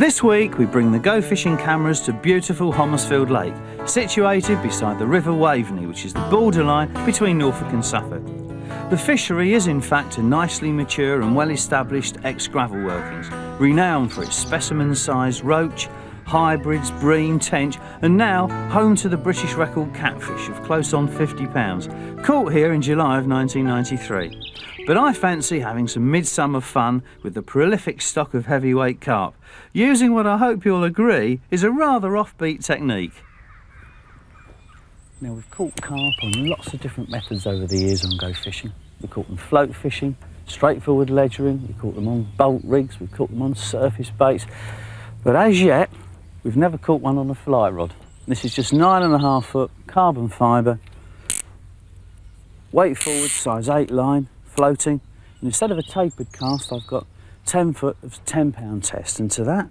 This week we bring the Go Fishing cameras to beautiful Homersfield Lake, situated beside the River Waveney, which is the borderline between Norfolk and Suffolk. The fishery is in fact a nicely mature and well-established ex-gravel workings, renowned for its specimen-sized roach, hybrids, bream, tench, and now home to the British record catfish of close on 50 pounds, caught here in July of 1993. But I fancy having some midsummer fun with the prolific stock of heavyweight carp, using what I hope you'll agree is a rather offbeat technique. Now, we've caught carp on lots of different methods over the years on Go Fishing. We've caught them float fishing, straightforward ledgering, we've caught them on bolt rigs, we've caught them on surface baits, but as yet we've never caught one on a fly rod. This is just 9.5 foot carbon fibre, weight forward, size 8 line, floating, and instead of a tapered cast I've got 10 foot of 10 pound test, and to that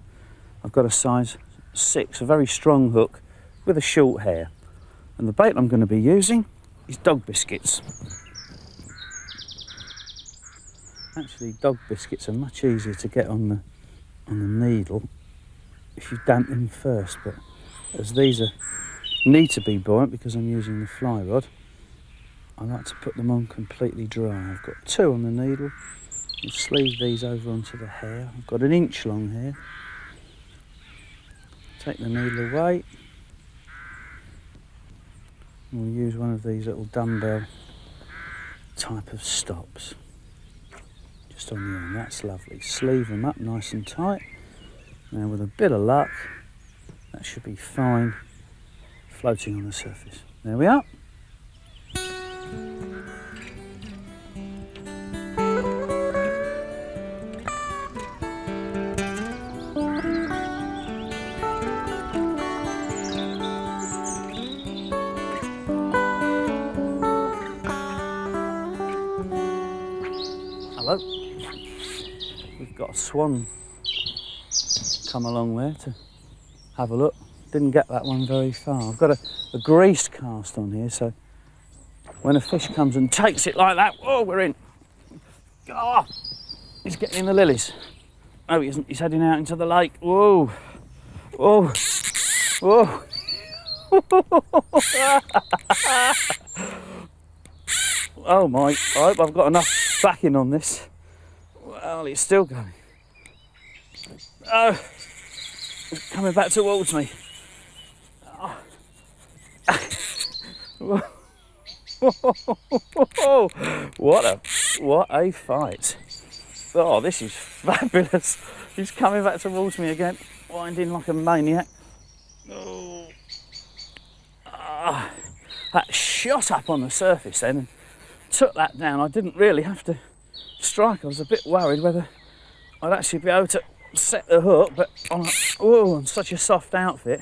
I've got a size 6, a very strong hook with a short hair. And the bait I'm going to be using is dog biscuits. Actually, dog biscuits are much easier to get on the needle if you damp them first, but as these need to be buoyant because I'm using the fly rod, I like to put them on completely dry. I've got 2 on the needle. I'll sleeve these over onto the hair. I've got an inch long hair. Take the needle away. We'll use one of these little dumbbell type of stops. Just on the end, that's lovely. Sleeve them up nice and tight. Now with a bit of luck, that should be fine floating on the surface. There we are. Hello. We've got a swan come along there to have a look. Didn't get that one very far. I've got a greased cast on here, so when a fish comes and takes it like that, whoa, we're in. Oh, he's getting in the lilies. Oh, he isn't. He's heading out into the lake. Whoa, whoa, whoa. Oh my, I hope I've got enough backing on this. Well, it's still going. Oh, it's coming back towards me. Oh. What a fight. Oh, this is fabulous. He's coming back towards me again, winding like a maniac. Oh. That shot up on the surface then and took that down. I didn't really have to strike. I was a bit worried whether I'd actually be able to set the hook, but on such a soft outfit.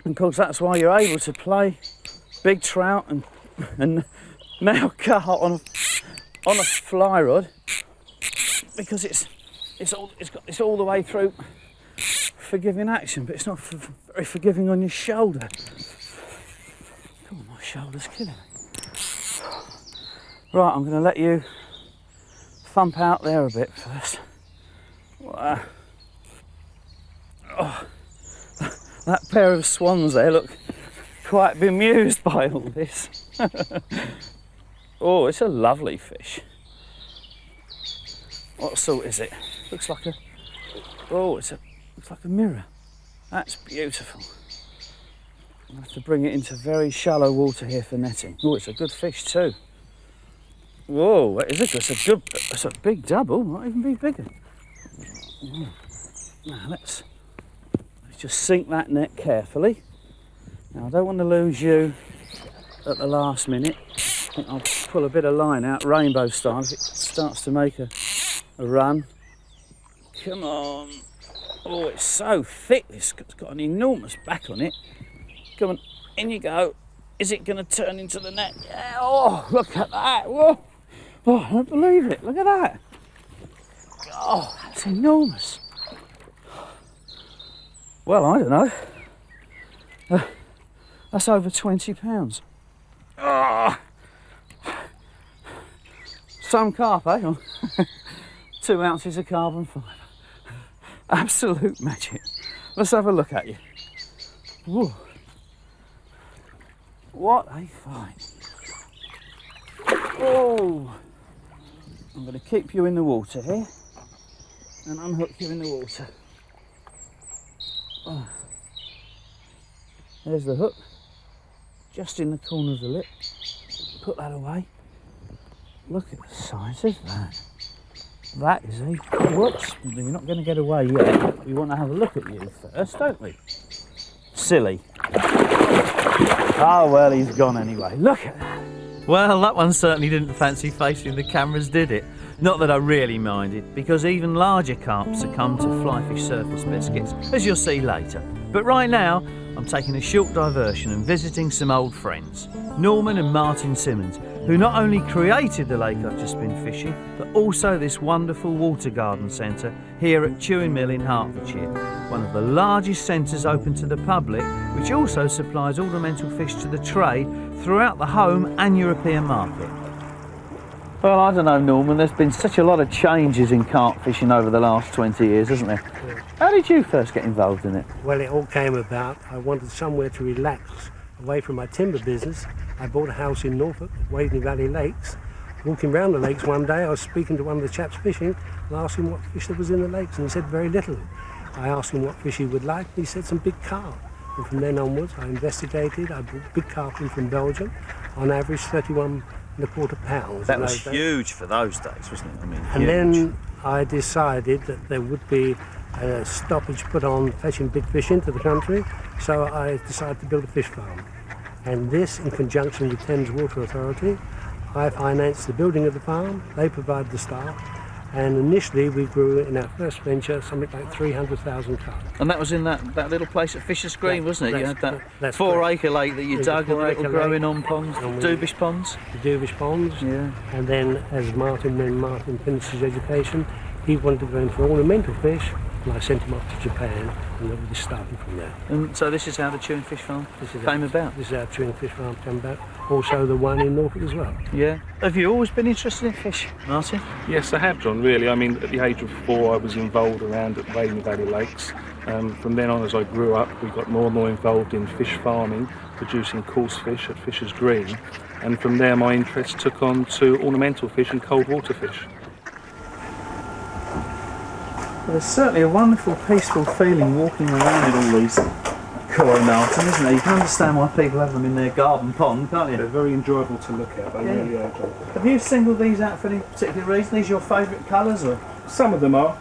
And of course that's why you're able to play big trout and now carp on a fly rod, because it's all the way through forgiving action, but it's not very forgiving on your shoulder. Come on, my shoulder's killing me. Right, I'm going to let you thump out there a bit first. Wow. Oh, that pair of swans there look quite bemused by all this. Oh, it's a lovely fish. What sort is it? Looks like looks like a mirror. That's beautiful. I'll have to bring it into very shallow water here for netting. Oh, it's a good fish too. Whoa, it's a big double, might even be bigger. Now let's just sink that net carefully. Now I don't want to lose you at the last minute. I think I'll pull a bit of line out, rainbow style, if it starts to make a run. Come on. Oh, it's so thick, it's got an enormous back on it. Come on, in you go. Is it going to turn into the net? Yeah, oh, look at that. Whoa. Oh, I don't believe it. Look at that. Oh, that's enormous. Well, I don't know. That's over 20 pounds. Oh. Some carp, eh? 2 ounces of carbon fibre. Absolute magic. Let's have a look at you. Whoa. What a find. Oh, I'm going to keep you in the water here and unhook you in the water. Oh. There's the hook, just in the corner of the lip. Put that away. Look at the size of that. That is a... Whoops, you're not going to get away yet. We want to have a look at you first, don't we? Silly. Oh, well, he's gone anyway. Look at that. Well, that one certainly didn't fancy facing the cameras, did it? Not that I really minded, because even larger carp succumb to flyfish surface biscuits, as you'll see later. But right now, I'm taking a short diversion and visiting some old friends, Norman and Martin Simmons, who not only created the lake I've just been fishing, but also this wonderful water garden centre here at Chewing Mill in Hertfordshire, one of the largest centres open to the public, which also supplies ornamental fish to the trade throughout the home and European market. Well, I don't know, Norman, there's been such a lot of changes in carp fishing over the last 20 years, hasn't there? Yeah. How did you first get involved in it? Well, it all came about. I wanted somewhere to relax away from my timber business. I bought a house in Norfolk, Waveney Valley Lakes. Walking around the lakes one day, I was speaking to one of the chaps fishing and asked him what fish there was in the lakes, and he said very little. I asked him what fish he would like, and he said some big carp. And from then onwards, I investigated. I bought big carp in from Belgium, on average 31¼ pounds. That was huge for those days, wasn't it? I mean, and huge. then I decided that there would be a stoppage put on fetching big fish into the country, so I decided to build a fish farm. And this, in conjunction with Thames Water Authority, I financed the building of the farm, they provide the staff, and initially we grew in our first venture something like 300,000 carp. And that was in that little place at Fisher's Green, wasn't it? You had that that's 4-acre lake that you dug, and the little growing lake. on ponds, the Dubish ponds. The Dubish ponds. Yeah. And then when Martin finished his education, he wanted to go in for ornamental fish, and I sent him off to Japan, and then we started from there. And so this is how the Chewing Fish Farm came about? This is how Chewing Fish Farm came about. Also the one in Norfolk as well. Yeah. Have you always been interested in fish, Martin? Yes, I have, John, really. I mean, at the age of 4, I was involved around at Waveney Valley Lakes. From then on, as I grew up, we got more and more involved in fish farming, producing coarse fish at Fisher's Green. And from there, my interest took on to ornamental fish and cold water fish. Well, there's certainly a wonderful, peaceful feeling walking around in all these koi, Martin, isn't there? You can understand why people have them in their garden pond, can't you? They're very enjoyable to look at, they really are, John. Have you singled these out for any particular reason? These your favourite colours, or? Some of them are.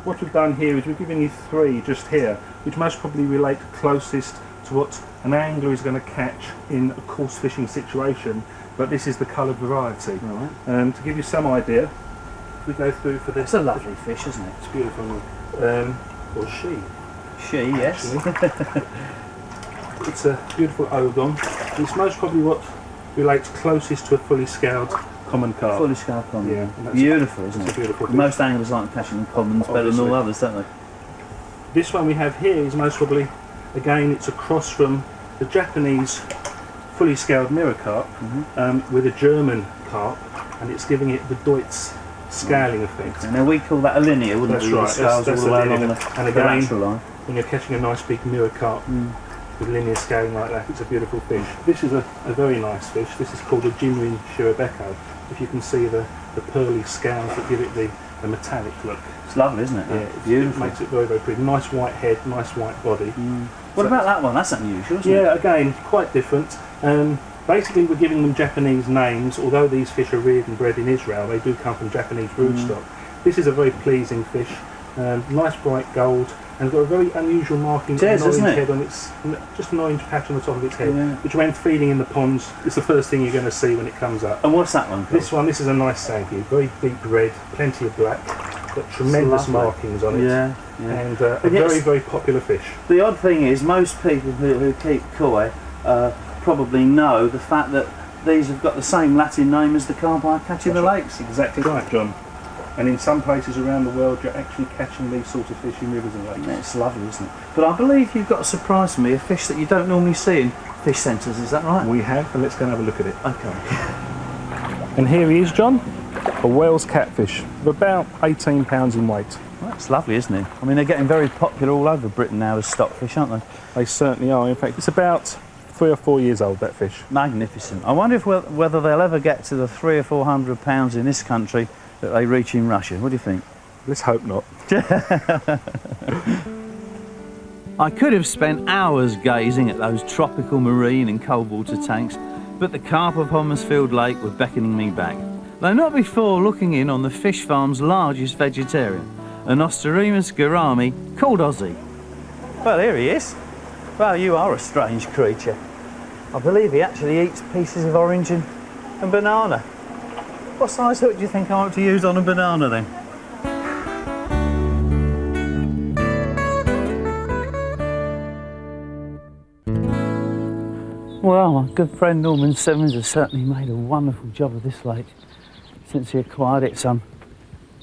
What we've done here is we've given you 3 just here, which most probably relate closest to what an angler is going to catch in a coarse fishing situation, but this is the coloured variety. Right. To give you some idea, we go through for this. It's a lovely fish, isn't it? It's beautiful. Or she. She, yes. It's a beautiful ogon. It's most probably what relates closest to a fully scaled common carp. Fully scaled common. Yeah. Beautiful, isn't it? Beautiful fish. Most anglers like catching commons better than all others, don't they? This one we have here is most probably, again, it's a cross from the Japanese fully scaled mirror carp with a German carp, and it's giving it the Deutz scaling effect. Now we call that a linear, wouldn't That's we? right. The scales That's all the way linear. along And the again, lateral line. when you're catching a nice big mirror carp with linear scaling like that, it's a beautiful fish. This is a very nice fish. This is called a Jinrin Shirobeko. If you can see the pearly scales that give it the metallic look. It's lovely, isn't it? Yeah, it's beautiful. It makes it very, very pretty. Nice white head, nice white body. What about that one? That's unusual, isn't it? Yeah, again, quite different. Basically, we're giving them Japanese names. Although these fish are reared and bred in Israel, they do come from Japanese broodstock. This is a very pleasing fish. Nice bright gold, and got a very unusual marking on an orange head on its, just an orange patch on the top of its head, which when feeding in the ponds, it's the first thing you're going to see when it comes up. And what's that one called? This is a nice Sankey, very deep red, plenty of black, got tremendous markings on it, and a very, very popular fish. The odd thing is, most people who keep koi probably know the fact that these have got the same Latin name as the carp I catch in the lakes. Exactly right, John. And in some places around the world, you're actually catching these sort of fish in rivers and lakes. Yeah, it's lovely, isn't it? But I believe you've got a surprise for me, a fish that you don't normally see in fish centres, is that right? We have, and let's go and have a look at it. Okay. And here he is, John, a Wales catfish of about 18 pounds in weight. Well, that's lovely, isn't it? I mean, they're getting very popular all over Britain now as stockfish, aren't they? They certainly are. In fact, it's about 3 or 4 years old, that fish. Magnificent. I wonder if whether they'll ever get to the 300 or 400 pounds in this country that they reach in Russia. What do you think? Let's hope not. I could have spent hours gazing at those tropical marine and cold water tanks, but the carp of Homersfield Lake were beckoning me back. Though not before looking in on the fish farm's largest vegetarian, an Osteremus gourami called Ozzy. Well, here he is. Well, you are a strange creature. I believe he actually eats pieces of orange and banana. What size hook do you think I ought to use on a banana then? Well, my good friend Norman Simmons has certainly made a wonderful job of this lake since he acquired it some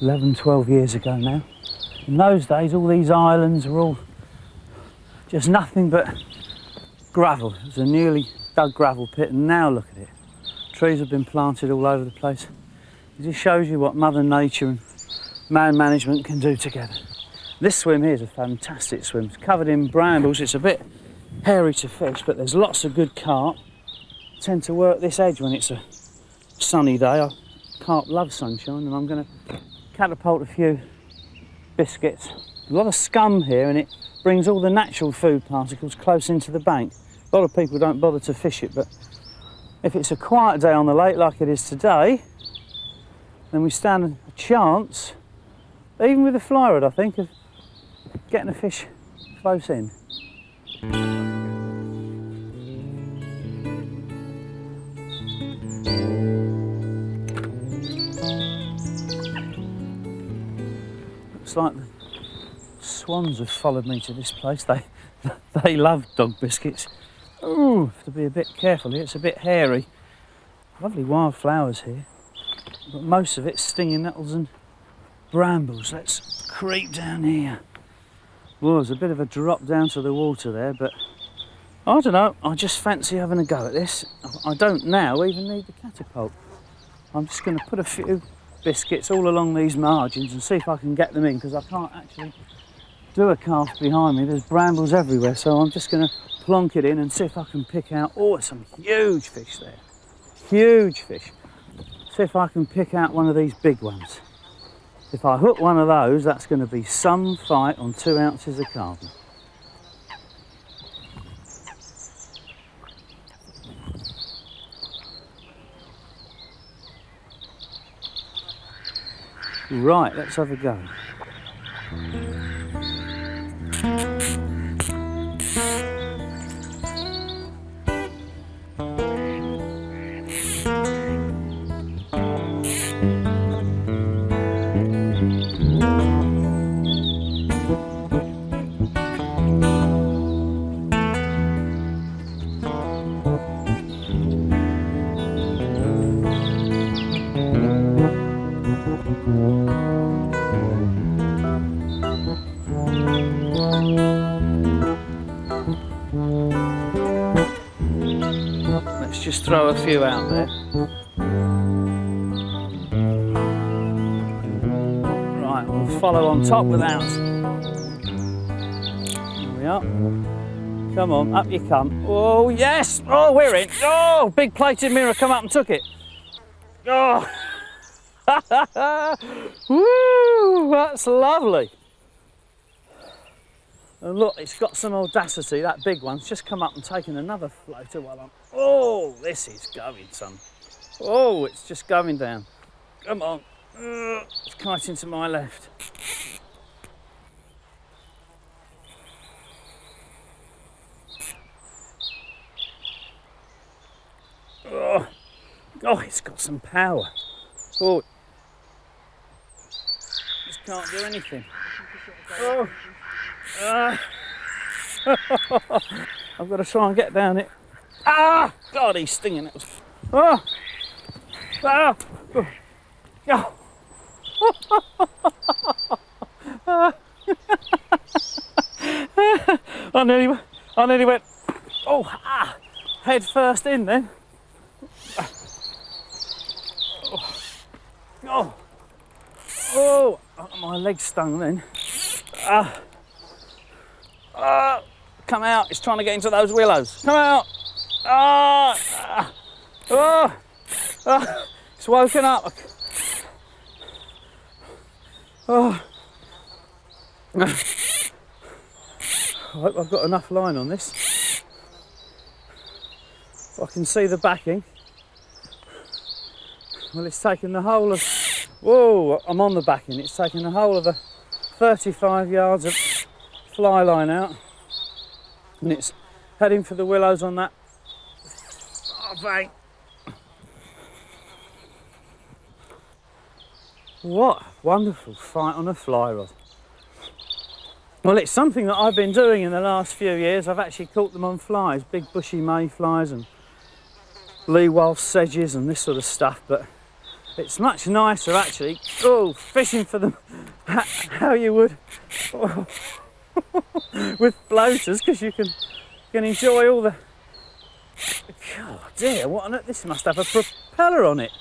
11, 12 years ago now. In those days, all these islands were all just nothing but gravel. It was a newly dug gravel pit, and now look at it. Trees have been planted all over the place. It just shows you what Mother Nature and man management can do together. This swim here is a fantastic swim. It's covered in brambles. It's a bit hairy to fish, but there's lots of good carp. I tend to work this edge when it's a sunny day. Carp love sunshine, and I'm going to catapult a few biscuits. A lot of scum here, and it brings all the natural food particles close into the bank. A lot of people don't bother to fish it, but if it's a quiet day on the lake like it is today, then we stand a chance, even with a fly rod I think, of getting a fish close in. Looks like the swans have followed me to this place. They love dog biscuits. Ooh, have to be a bit careful here. It's a bit hairy. Lovely wild flowers here, but most of it's stinging nettles and brambles. Let's creep down here. Well, there's a bit of a drop down to the water there, but I don't know. I just fancy having a go at this. I don't now even need the catapult. I'm just going to put a few biscuits all along these margins and see if I can get them in, because I can't actually do a cast behind me. There's brambles everywhere, so I'm just going to plonk it in and see if I can pick out. Oh, there's some huge fish there. Huge fish. See if I can pick out one of these big ones. If I hook one of those, that's going to be some fight on 2 ounces of carbon. Right, let's have a go. Let's just throw a few out there. Right, we'll follow on top with ours. There we are. Come on, up you come. Oh, yes! Oh, we're in. Oh, big plated mirror come up and took it. Oh! Woo! That's lovely. And look, it's got some audacity, that big one's just come up and taken another floater while I'm... Oh, this is going, son. Oh, it's just going down. Come on. It's kiting to my left. Oh, it's got some power. Oh, just can't do anything. Oh. I've got to try and get down it. Ah! God, he's stinging. It was... Oh! Ah! Oh! I nearly went. Oh! Ah! Head first in then. Oh! Oh! my leg stung then. Come out, it's trying to get into those willows. Come out. It's woken up. I hope I've got enough line on this. I can see the backing. Well, it's taken the whole of... Whoa, I'm on the backing. It's taken the whole of the 35 yards of fly line out. And it's heading for the willows on that bank. What a wonderful fight on a fly rod. Well, it's something that I've been doing in the last few years. I've actually caught them on flies, big bushy mayflies and lee waltz sedges and this sort of stuff, but it's much nicer actually, fishing for them how you would with floaters, because you can enjoy all the... Oh dear, what on earth? This must have a propeller on it.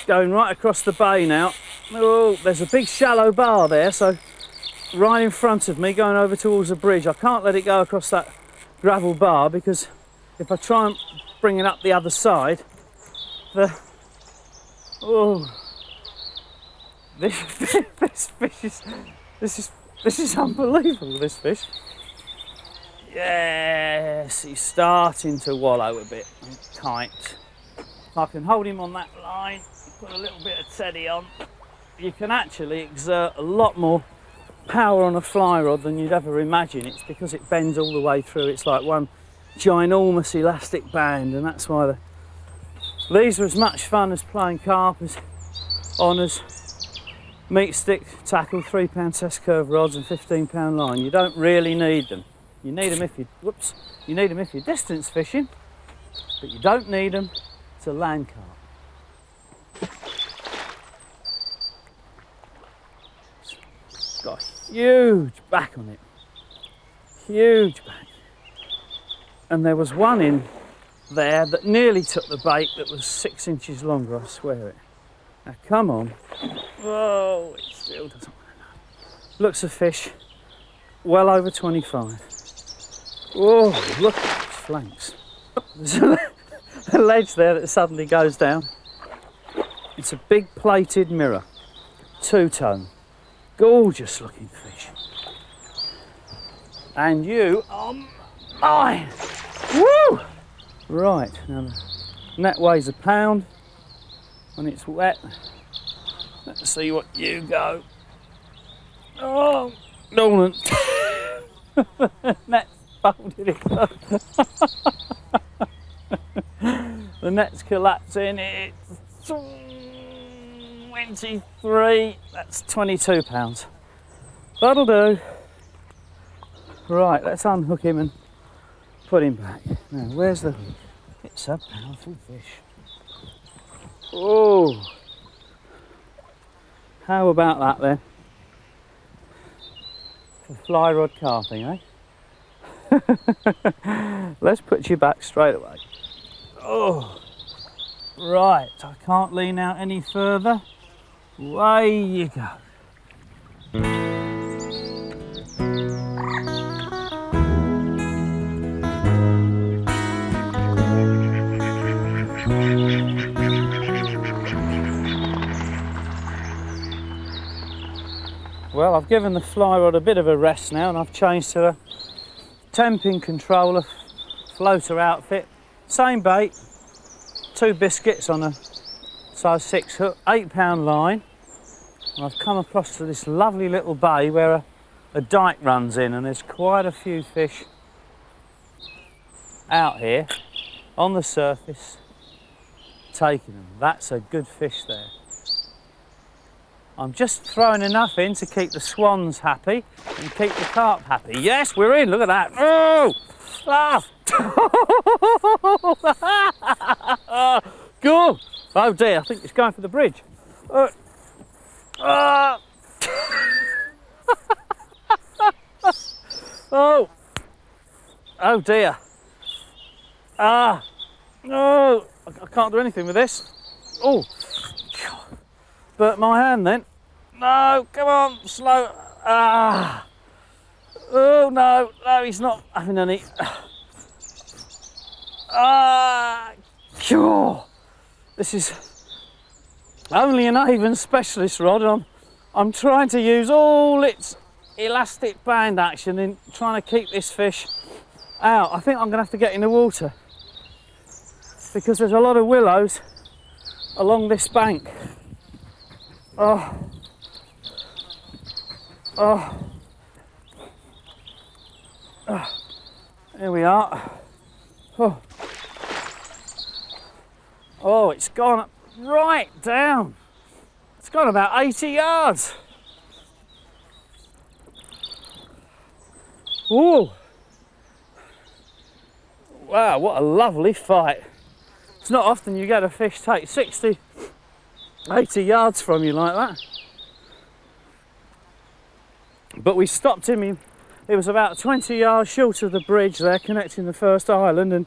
Going right across the bay now. Oh, there's a big shallow bar there, so right in front of me going over towards the bridge. I can't let it go across that gravel bar, because if I try and bring it up the other side, this fish is unbelievable, this fish. Yes, he's starting to wallow a bit tight. If I can hold him on that line, put a little bit of teddy on, you can actually exert a lot more power on a fly rod than you'd ever imagine. It's because it bends all the way through. It's like one ginormous elastic band, and that's why these are as much fun as playing carp as meat stick tackle, 3-pound test curve rods and 15-pound line. You don't really need them. You need them if you need them if you're distance fishing, but you don't need them to land carp. It's got a huge back on it, huge back. And there was one in there that nearly took the bait that was 6 inches longer, I swear it. Now come on. Whoa, it still doesn't want to know. Looks a fish well over 25. Whoa, look at its flanks. There's a ledge there that suddenly goes down. It's a big plated mirror, 2-tone, gorgeous looking fish. And you are mine. Woo! Right, now the net weighs a pound when it's wet. Let's see what you go. Oh, Nolan. Net's folded it up. The net's collapsing. It's 23. That's 22 pounds. That'll do. Right, let's unhook him and put him back. Now, where's the hook? It's a powerful fish. Oh, how about that then? For fly rod carping, eh? Let's put you back straight away. Oh, right, I can't lean out any further. Away you go. Well, I've given the fly rod a bit of a rest now, and I've changed to a 10-pin controller floater outfit. Same bait, 2 biscuits on a size 6 hook, 8-pound line. And I've come across to this lovely little bay where a dike runs in, and there's quite a few fish out here on the surface taking them. That's a good fish there. I'm just throwing enough in to keep the swans happy and keep the carp happy. Yes, we're in, look at that. Oh! Ah! Good. Oh dear, I think it's going for the bridge. Oh! Oh dear. Ah! No! I can't do anything with this. Oh, God. Burnt my hand then. No, come on, slow. Ah. Oh, no, no, he's not having any. Ah. God. This is only an Avon specialist rod, and I'm trying to use all its elastic band action in trying to keep this fish out. I think I'm going to have to get in the water because there's a lot of willows along this bank. Oh, oh, oh. Here we are. Oh, oh, it's gone right down. It's gone about 80 yards. Whoa. Wow, what a lovely fight. It's not often you get a fish take 60, 80 yards from you like that. But we stopped him. He was about 20 yards short of the bridge there connecting the first island, and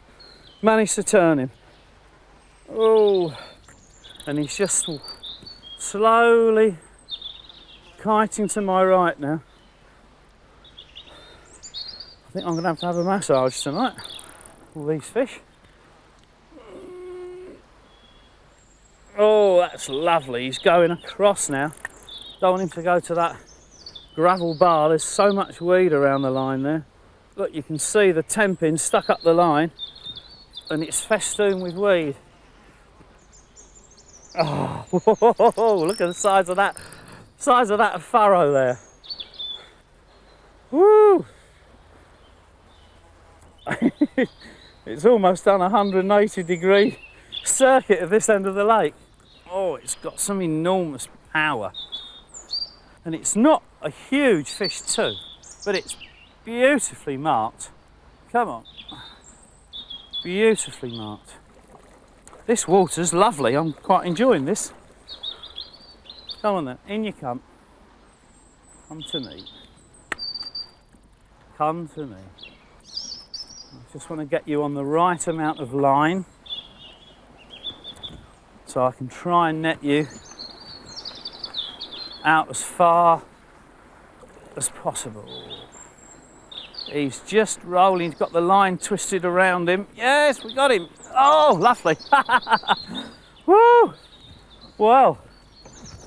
managed to turn him. Oh, and he's just slowly kiting to my right now. I think I'm going to have a massage tonight, all these fish. Oh, that's lovely. He's going across now. Don't want him to go to that gravel bar. There's so much weed around the line there. Look, you can see the tenpin stuck up the line and it's festooned with weed. Oh, look at the size of that furrow there. Woo! It's almost done a 180-degree circuit of this end of the lake. Oh, it's got some enormous power. And it's not a huge fish too, but it's beautifully marked. Come on. Beautifully marked. This water's lovely. I'm quite enjoying this. Come on then, in you come. Come to me. Come to me. I just want to get you on the right amount of line so I can try and net you out as far as possible. He's just rolling. He's got the line twisted around him. Yes, we got him. Oh, lovely. Woo! Well,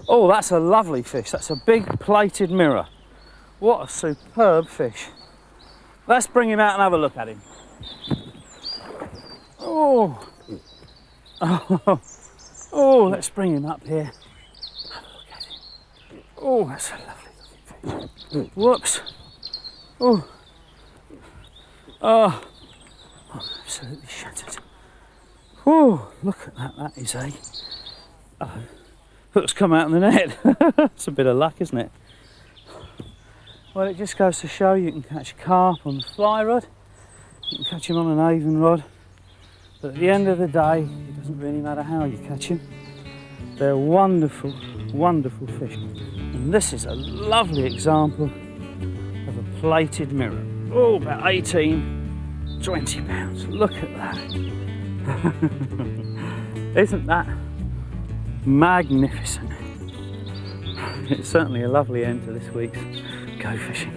oh, that's a lovely fish. That's a big plated mirror. What a superb fish. Let's bring him out and have a look at him. Oh, oh, oh, let's bring him up here. Have a look at him. Oh, that's a lovely looking fish. Whoops. Oh, oh, I'm absolutely shattered. Oh, look at that. That is a hook's come out in the net. It's a bit of luck, isn't it? Well, it just goes to show you can catch carp on the fly rod. You can catch him on an Avon rod. But at the end of the day, it doesn't really matter how you catch them. They're wonderful, wonderful fish. And this is a lovely example of a plated mirror. Oh, about 18, 20 pounds. Look at that. Isn't that magnificent? It's certainly a lovely end to this week's Go Fishing.